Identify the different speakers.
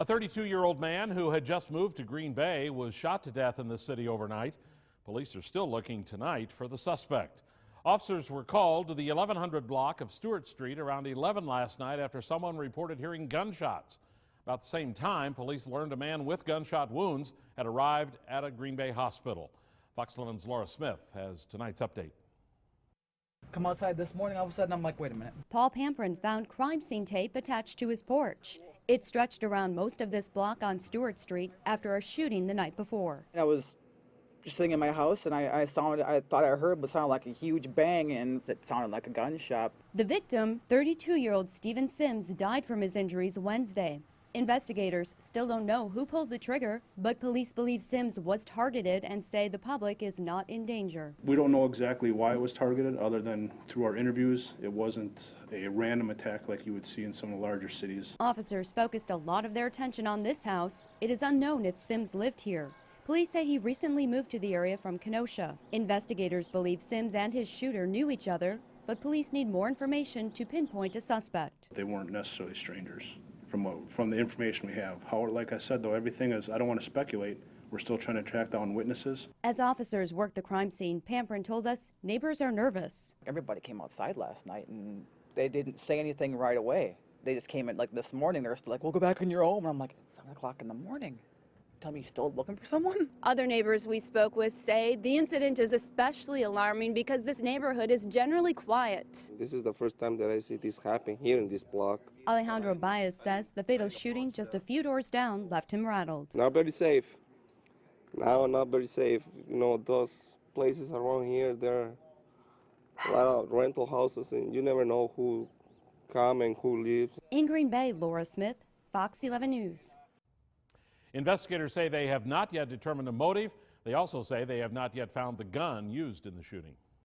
Speaker 1: A 32-year-old man who had just moved to Green Bay was shot to death in the city overnight. Police are still looking tonight for the suspect. Officers were called to the 1100 block of Stewart Street around 11 last night after someone reported hearing gunshots. About the same time, police learned a man with gunshot wounds had arrived at a Green Bay hospital. Fox 11's Laura Smith has tonight's update.
Speaker 2: Come outside this morning, all of a sudden I'm like, wait a minute.
Speaker 3: Paul Pamprin found crime scene tape attached to his porch. It stretched around most of this block on Stewart Street after a shooting the night before.
Speaker 2: I was just sitting in my house and I thought I heard what sounded like a huge bang, and it sounded like a gunshot.
Speaker 3: The victim, 32-year-old Stephen Sims, died from his injuries Wednesday. Investigators still don't know who pulled the trigger, but police believe Sims was targeted and say the public is not in danger.
Speaker 4: We don't know exactly why it was targeted, other than through our interviews. It wasn't a random attack like you would see in some of the larger cities.
Speaker 3: Officers focused a lot of their attention on this house. It is unknown if Sims lived here. Police say he recently moved to the area from Kenosha. Investigators believe Sims and his shooter knew each other, but police need more information to pinpoint a suspect.
Speaker 4: They weren't necessarily strangers from the information we have. However, like I said, though, everything is, I don't want to speculate. We're still trying to track down witnesses.
Speaker 3: As officers work the crime scene, Pamprin told us neighbors are nervous.
Speaker 2: Everybody came outside last night and they didn't say anything right away. They just came in like this morning. They're still like, we'll go back in your home. And I'm like, it's 7 o'clock in the morning. Tell me you're still looking for someone?
Speaker 5: Other neighbors we spoke with say the incident is especially alarming because this neighborhood is generally quiet.
Speaker 6: This is the first time that I see this happen here in this block.
Speaker 3: Alejandro Baez says the fatal shooting just a few doors down left him rattled.
Speaker 6: Not very safe. Now not very safe. You know, those places around here, there are a lot of rental houses and you never know who come and who leaves.
Speaker 3: In Green Bay, Laura Smith, Fox 11 News.
Speaker 1: Investigators say they have not yet determined the motive. They also say they have not yet found the gun used in the shooting.